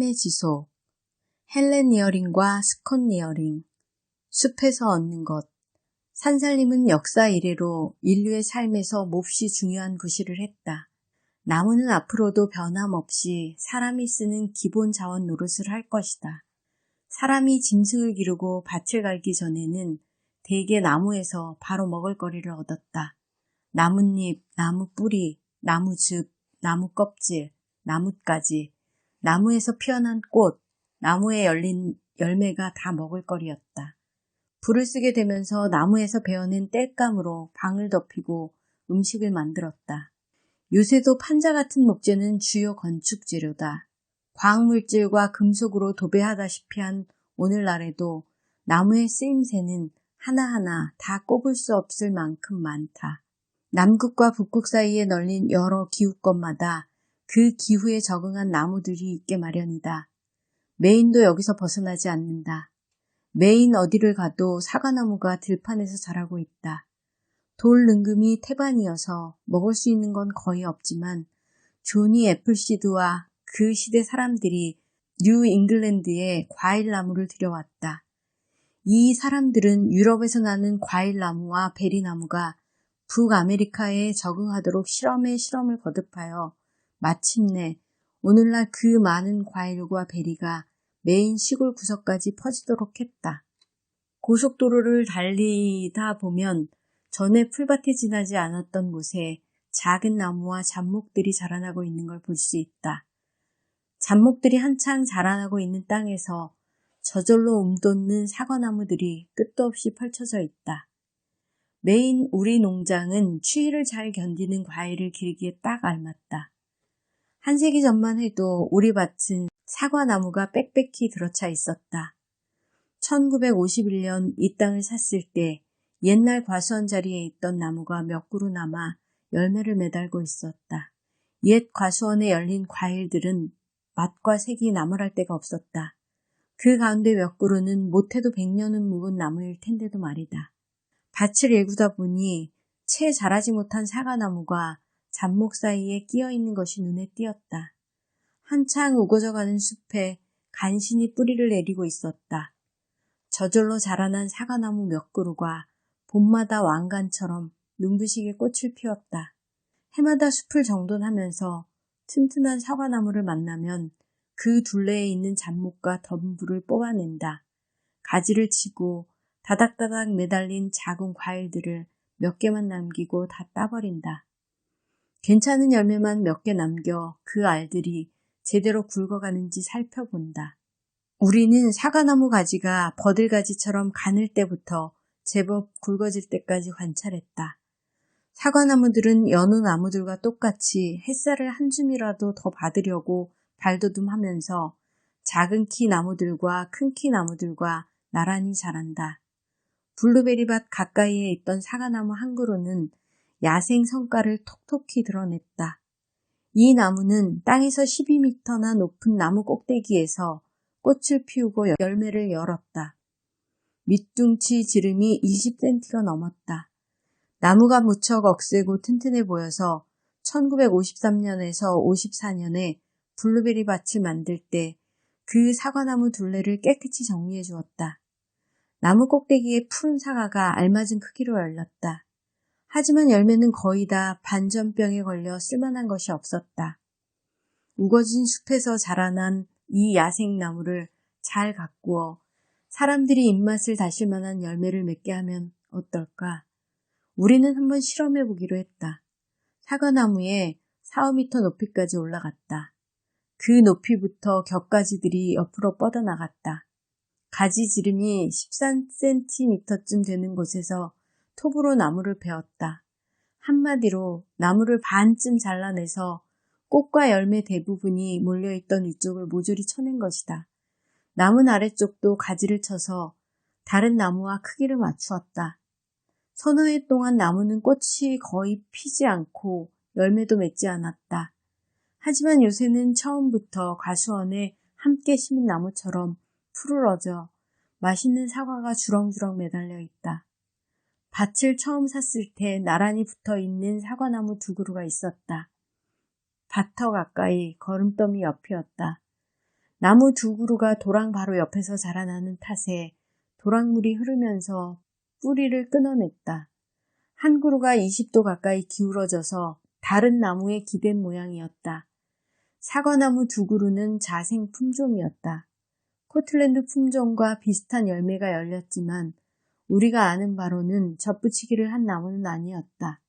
삶의 지속, 헬렌 니어링과 스콧 니어링, 숲에서 얻는 것. 산살림은 역사 이래로 인류의 삶에서 몹시 중요한 구실을 했다. 나무는 앞으로도 변함없이 사람이 쓰는 기본 자원 노릇을 할 것이다. 사람이 짐승을 기르고 밭을 갈기 전에는 대개 나무에서 바로 먹을거리를 얻었다. 나뭇잎, 나무 뿌리, 나무즙, 나무 껍질, 나뭇가지, 나무에서 피어난 꽃, 나무에 열린 열매가 다 먹을거리였다. 불을 쓰게 되면서 나무에서 베어낸 땔감으로 방을 덮이고 음식을 만들었다. 요새도 판자 같은 목재는 주요 건축 재료다. 과학물질과 금속으로 도배하다시피 한 오늘날에도 나무의 쓰임새는 하나하나 다 꼽을 수 없을 만큼 많다. 남극과 북극 사이에 널린 여러 기후권마다 그 기후에 적응한 나무들이 있게 마련이다. 메인도 여기서 벗어나지 않는다. 메인 어디를 가도 사과나무가 들판에서 자라고 있다. 돌 능금이 태반이어서 먹을 수 있는 건 거의 없지만 조니 애플시드와 그 시대 사람들이 뉴 잉글랜드에 과일나무를 들여왔다. 이 사람들은 유럽에서 나는 과일나무와 베리나무가 북아메리카에 적응하도록 실험에 실험을 거듭하여 마침내 오늘날 그 많은 과일과 베리가 메인 시골 구석까지 퍼지도록 했다. 고속도로를 달리다 보면 전에 풀밭에 지나지 않았던 곳에 작은 나무와 잡목들이 자라나고 있는 걸 볼 수 있다. 잡목들이 한창 자라나고 있는 땅에서 저절로 움돋는 사과나무들이 끝도 없이 펼쳐져 있다. 메인 우리 농장은 추위를 잘 견디는 과일을 기르기에 딱 알맞다. 한 세기 전만 해도 우리 밭은 사과나무가 빽빽히 들어차 있었다. 1951년 이 땅을 샀을 때 옛날 과수원 자리에 있던 나무가 몇 그루 남아 열매를 매달고 있었다. 옛 과수원에 열린 과일들은 맛과 색이 나무랄 데가 없었다. 그 가운데 몇 그루는 못해도 100년은 묵은 나무일 텐데도 말이다. 밭을 일구다 보니 채 자라지 못한 사과나무가 잡목 사이에 끼어 있는 것이 눈에 띄었다. 한창 우거져가는 숲에 간신히 뿌리를 내리고 있었다. 저절로 자라난 사과나무 몇 그루가 봄마다 왕관처럼 눈부시게 꽃을 피웠다. 해마다 숲을 정돈하면서 튼튼한 사과나무를 만나면 그 둘레에 있는 잡목과 덤불을 뽑아낸다. 가지를 치고 다닥다닥 매달린 작은 과일들을 몇 개만 남기고 다 따버린다. 괜찮은 열매만 몇 개 남겨 그 알들이 제대로 굵어가는지 살펴본다. 우리는 사과나무 가지가 버들가지처럼 가늘 때부터 제법 굵어질 때까지 관찰했다. 사과나무들은 여느 나무들과 똑같이 햇살을 한 줌이라도 더 받으려고 발돋움하면서 작은 키 나무들과 큰 키 나무들과 나란히 자란다. 블루베리밭 가까이에 있던 사과나무 한 그루는 야생 성과를 톡톡히 드러냈다. 이 나무는 땅에서 12m나 높은 나무 꼭대기에서 꽃을 피우고 열매를 열었다. 밑둥치 지름이 20cm가 넘었다. 나무가 무척 억세고 튼튼해 보여서 1953년에서 54년에 블루베리 밭을 만들 때 그 사과나무 둘레를 깨끗이 정리해 주었다. 나무 꼭대기에 푸른 사과가 알맞은 크기로 열렸다. 하지만 열매는 거의 다 반전병에 걸려 쓸만한 것이 없었다. 우거진 숲에서 자라난 이 야생나무를 잘 가꾸어 사람들이 입맛을 다실 만한 열매를 맺게 하면 어떨까? 우리는 한번 실험해 보기로 했다. 사과나무에 4~5m 높이까지 올라갔다. 그 높이부터 겹가지들이 옆으로 뻗어나갔다. 가지 지름이 13cm쯤 되는 곳에서 톱으로 나무를 베었다. 한마디로 나무를 반쯤 잘라내서 꽃과 열매 대부분이 몰려있던 위쪽을 모조리 쳐낸 것이다. 나무 아래쪽도 가지를 쳐서 다른 나무와 크기를 맞추었다. 서너 해 동안 나무는 꽃이 거의 피지 않고 열매도 맺지 않았다. 하지만 요새는 처음부터 과수원에 함께 심은 나무처럼 푸르러져 맛있는 사과가 주렁주렁 매달려 있다. 밭을 처음 샀을 때 나란히 붙어있는 사과나무 2그루가 있었다. 밭터 가까이 거름더미 옆이었다. 나무 두 그루가 도랑 바로 옆에서 자라나는 탓에 도랑물이 흐르면서 뿌리를 끊어냈다. 한 그루가 20도 가까이 기울어져서 다른 나무에 기댄 모양이었다. 사과나무 두 그루는 자생 품종이었다. 코틀랜드 품종과 비슷한 열매가 열렸지만 우리가 아는 바로는 젖붙이기를 한 나무는 아니었다.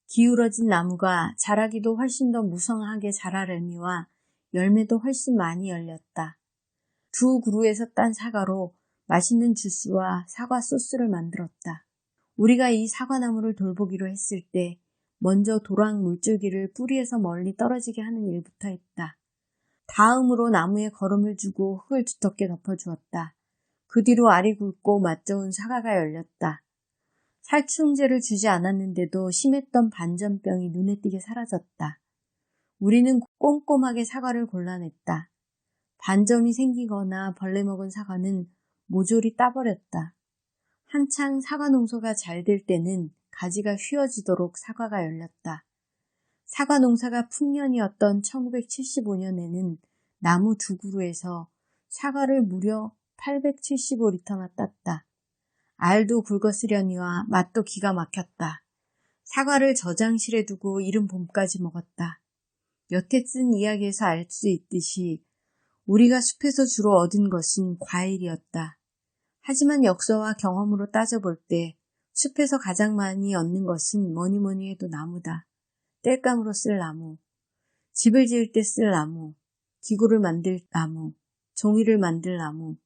기울어진 나무가 자라기도 훨씬 더 무성하게 자라려니와 열매도 훨씬 많이 열렸다. 두 그루에서 딴 사과로 맛있는 주스와 사과 소스를 만들었다. 우리가 이 사과나무를 돌보기로 했을 때 먼저 도랑 물줄기를 뿌리에서 멀리 떨어지게 하는 일부터 했다. 다음으로 나무에 거름을 주고 흙을 두텁게 덮어주었다. 그 뒤로 알이 굵고 맛 좋은 사과가 열렸다. 살충제를 주지 않았는데도 심했던 반전병이 눈에 띄게 사라졌다. 우리는 꼼꼼하게 사과를 골라냈다. 반점이 생기거나 벌레 먹은 사과는 모조리 따버렸다. 한창 사과 농사가 잘 될 때는 가지가 휘어지도록 사과가 열렸다. 사과 농사가 풍년이었던 1975년에는 나무 두 그루에서 사과를 무려 875리터나 땄다. 알도 굵었으려니와 맛도 기가 막혔다. 사과를 저장실에 두고 이른 봄까지 먹었다. 여태 쓴 이야기에서 알 수 있듯이 우리가 숲에서 주로 얻은 것은 과일이었다. 하지만 역사와 경험으로 따져볼 때 숲에서 가장 많이 얻는 것은 뭐니 해도 나무다. 땔감으로 쓸 나무, 집을 지을 때 쓸 나무, 기구를 만들 나무, 종이를 만들 나무,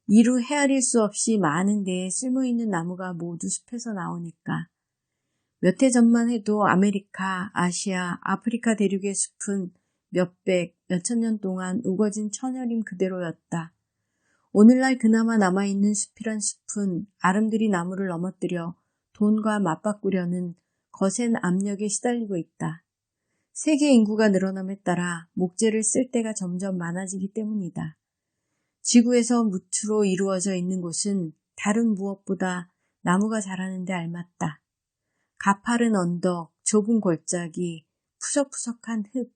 이루 헤아릴 수 없이 많은 데에 쓸모있는 나무가 모두 숲에서 나오니까. 몇 해 전만 해도 아메리카, 아시아, 아프리카 대륙의 숲은 몇백, 몇천 년 동안 우거진 천여림 그대로였다. 오늘날 그나마 남아있는 숲이란 숲은 아름드리 나무를 넘어뜨려 돈과 맞바꾸려는 거센 압력에 시달리고 있다. 세계 인구가 늘어남에 따라 목재를 쓸 때가 점점 많아지기 때문이다. 지구에서 무추로 이루어져 있는 곳은 다른 무엇보다 나무가 자라는 데 알맞다. 가파른 언덕, 좁은 골짜기, 푸석푸석한 흙,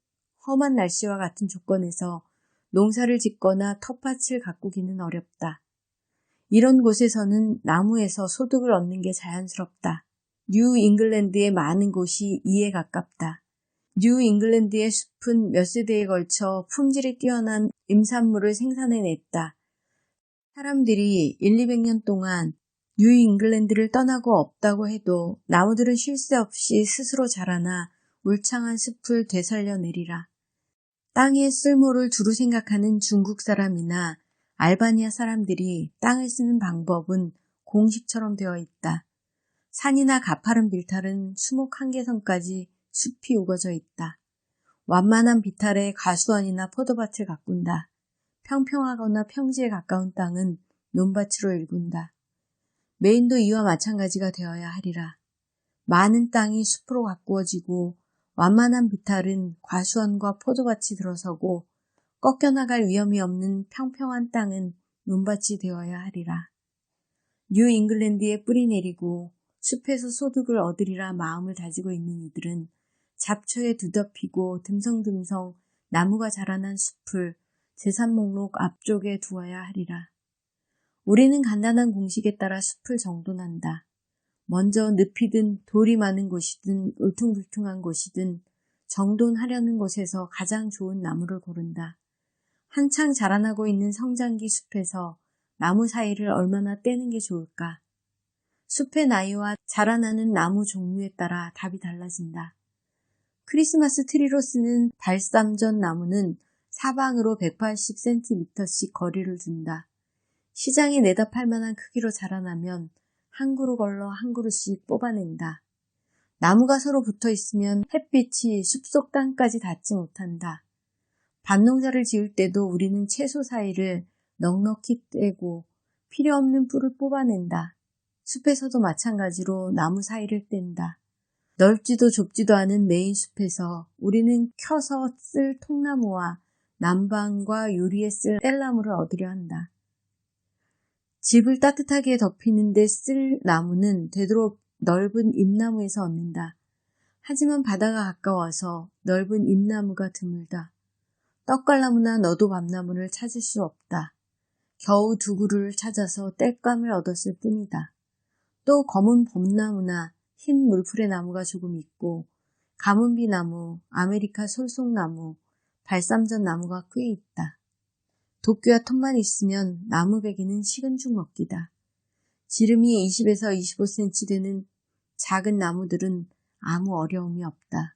험한 날씨와 같은 조건에서 농사를 짓거나 텃밭을 가꾸기는 어렵다. 이런 곳에서는 나무에서 소득을 얻는 게 자연스럽다. 뉴 잉글랜드의 많은 곳이 이에 가깝다. 뉴 잉글랜드의 숲은 몇 세대에 걸쳐 품질이 뛰어난 임산물을 생산해냈다. 사람들이 200년 동안 뉴 잉글랜드를 떠나고 없다고 해도 나무들은 쉴 새 없이 스스로 자라나 울창한 숲을 되살려내리라. 땅의 쓸모를 두루 생각하는 중국 사람이나 알바니아 사람들이 땅을 쓰는 방법은 공식처럼 되어 있다. 산이나 가파른 빌탈은 수목 한계선까지 숲이 우거져 있다. 완만한 비탈에 가수원이나 포도밭을 가꾼다. 평평하거나 평지에 가까운 땅은 논밭으로 일군다. 메인도 이와 마찬가지가 되어야 하리라. 많은 땅이 숲으로 가꾸어지고 완만한 비탈은 과수원과 포도밭이 들어서고 꺾여나갈 위험이 없는 평평한 땅은 논밭이 되어야 하리라. 뉴 잉글랜드에 뿌리 내리고 숲에서 소득을 얻으리라 마음을 다지고 있는 이들은 잡초에 두덮이고 듬성듬성 나무가 자라난 숲을 재산 목록 앞쪽에 두어야 하리라. 우리는 간단한 공식에 따라 숲을 정돈한다. 먼저 늪이든 돌이 많은 곳이든 울퉁불퉁한 곳이든 정돈하려는 곳에서 가장 좋은 나무를 고른다. 한창 자라나고 있는 성장기 숲에서 나무 사이를 얼마나 떼는 게 좋을까? 숲의 나이와 자라나는 나무 종류에 따라 답이 달라진다. 크리스마스 트리로 쓰는 발삼전 나무는 사방으로 180cm씩 거리를 둔다. 시장에 내다 팔 만한 크기로 자라나면 한 그루 걸러 한 그루씩 뽑아낸다. 나무가 서로 붙어 있으면 햇빛이 숲속 땅까지 닿지 못한다. 밭농사를 지을 때도 우리는 채소 사이를 넉넉히 떼고 필요 없는 뿔을 뽑아낸다. 숲에서도 마찬가지로 나무 사이를 뗀다. 넓지도 좁지도 않은 메인 숲에서 우리는 켜서 쓸 통나무와 난방과 요리에 쓸 뗄나무를 얻으려 한다. 집을 따뜻하게 덮이는 데 쓸 나무는 되도록 넓은 잎나무에서 얻는다. 하지만 바다가 가까워서 넓은 잎나무가 드물다. 떡갈나무나 너도밤나무를 찾을 수 없다. 겨우 두 그루를 찾아서 땔감을 얻었을 뿐이다. 또 검은 봄나무나 흰 물풀의 나무가 조금 있고 가문비나무, 아메리카 솔송나무, 발삼전 나무가 꽤 있다. 도끼와 톱만 있으면 나무배기는 식은 죽 먹기다. 지름이 20에서 25cm 되는 작은 나무들은 아무 어려움이 없다.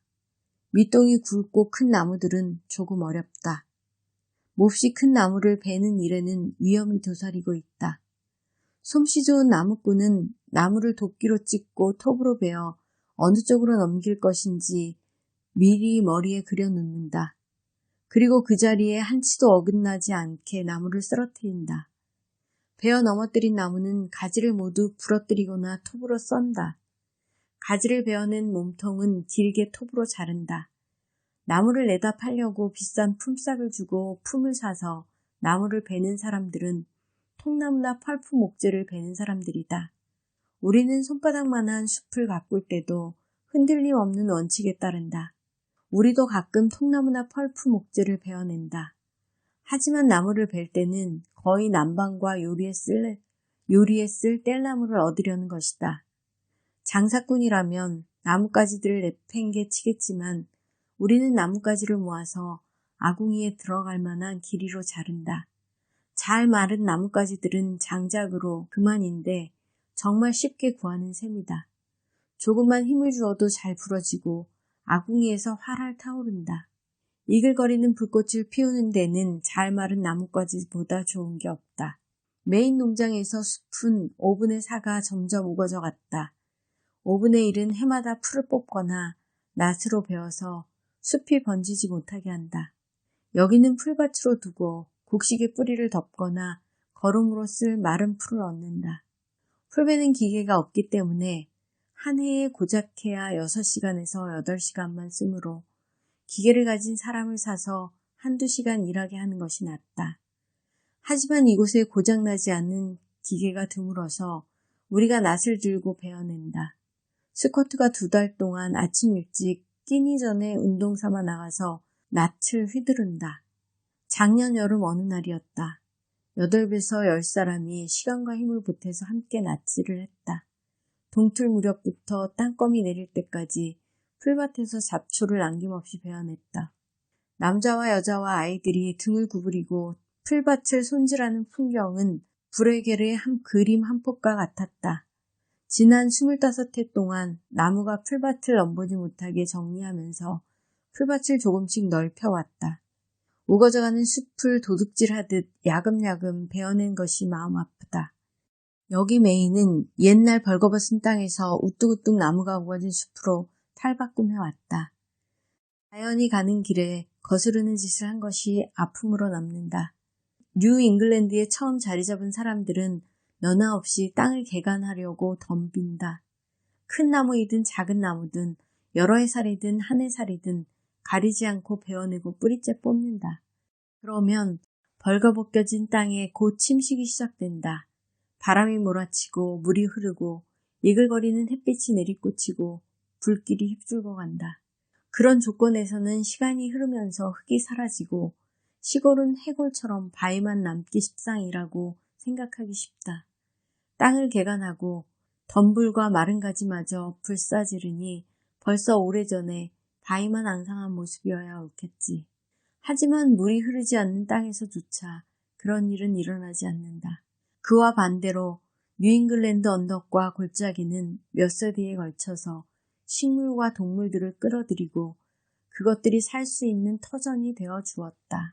밑동이 굵고 큰 나무들은 조금 어렵다. 몹시 큰 나무를 베는 일에는 위험이 도사리고 있다. 솜씨 좋은 나무꾼은 나무를 도끼로 찍고 톱으로 베어 어느 쪽으로 넘길 것인지 미리 머리에 그려 놓는다. 그리고 그 자리에 한치도 어긋나지 않게 나무를 쓰러뜨린다. 베어 넘어뜨린 나무는 가지를 모두 부러뜨리거나 톱으로 썬다. 가지를 베어낸 몸통은 길게 톱으로 자른다. 나무를 내다 팔려고 비싼 품삯을 주고 품을 사서 나무를 베는 사람들은 통나무나 펄프 목재를 베는 사람들이다. 우리는 손바닥만한 숲을 가꿀 때도 흔들림 없는 원칙에 따른다. 우리도 가끔 통나무나 펄프 목재를 베어낸다. 하지만 나무를 벨 때는 거의 난방과 요리에 쓸 뗄나무를 얻으려는 것이다. 장사꾼이라면 나뭇가지들을 내팽개 치겠지만 우리는 나뭇가지를 모아서 아궁이에 들어갈 만한 길이로 자른다. 잘 마른 나뭇가지들은 장작으로 그만인데 정말 쉽게 구하는 셈이다. 조금만 힘을 주어도 잘 부러지고 아궁이에서 활활 타오른다. 이글거리는 불꽃을 피우는 데는 잘 마른 나뭇가지보다 좋은 게 없다. 메인 농장에서 숲은 5분의 4가 점점 우거져 갔다. 5분의 1은 해마다 풀을 뽑거나 낫으로 베어서 숲이 번지지 못하게 한다. 여기는 풀밭으로 두고 곡식의 뿌리를 덮거나 거름으로 쓸 마른 풀을 얻는다. 풀 베는 기계가 없기 때문에 한 해에 고작해야 6시간에서 8시간만 쓰므로 기계를 가진 사람을 사서 한두 시간 일하게 하는 것이 낫다. 하지만 이곳에 고장나지 않는 기계가 드물어서 우리가 낫을 들고 베어낸다. 스코트가 2달 동안 아침 일찍 끼니 전에 운동 삼아 나가서 낫을 휘두른다. 작년 여름 어느 날이었다. 8에서 10사람이 시간과 힘을 보태서 함께 낫질을 했다. 동틀 무렵부터 땅거미 내릴 때까지 풀밭에서 잡초를 남김없이 베어냈다. 남자와 여자와 아이들이 등을 구부리고 풀밭을 손질하는 풍경은 브레겔의 한 그림 한 폭과 같았다. 지난 25해 동안 나무가 풀밭을 넘보지 못하게 정리하면서 풀밭을 조금씩 넓혀왔다. 우거져가는 숲을 도둑질하듯 야금야금 베어낸 것이 마음 아프다. 여기 메이는 옛날 벌거벗은 땅에서 우뚝우뚝 나무가 우거진 숲으로 탈바꿈해왔다. 자연이 가는 길에 거스르는 짓을 한 것이 아픔으로 남는다. 뉴 잉글랜드에 처음 자리 잡은 사람들은 너나 없이 땅을 개간하려고 덤빈다. 큰 나무이든 작은 나무든 여러 해살이든 한 해살이든 가리지 않고 베어내고 뿌리째 뽑는다. 그러면 벌거벗겨진 땅에 곧 침식이 시작된다. 바람이 몰아치고 물이 흐르고 이글거리는 햇빛이 내리꽂히고 불길이 휩쓸고 간다. 그런 조건에서는 시간이 흐르면서 흙이 사라지고 시골은 해골처럼 바위만 남기 십상이라고 생각하기 쉽다. 땅을 개간하고 덤불과 마른 가지마저 불사지르니 벌써 오래전에 바위만 앙상한 모습이어야 옳겠지. 하지만 물이 흐르지 않는 땅에서조차 그런 일은 일어나지 않는다. 그와 반대로 뉴잉글랜드 언덕과 골짜기는 몇 세대에 걸쳐서 식물과 동물들을 끌어들이고 그것들이 살 수 있는 터전이 되어 주었다.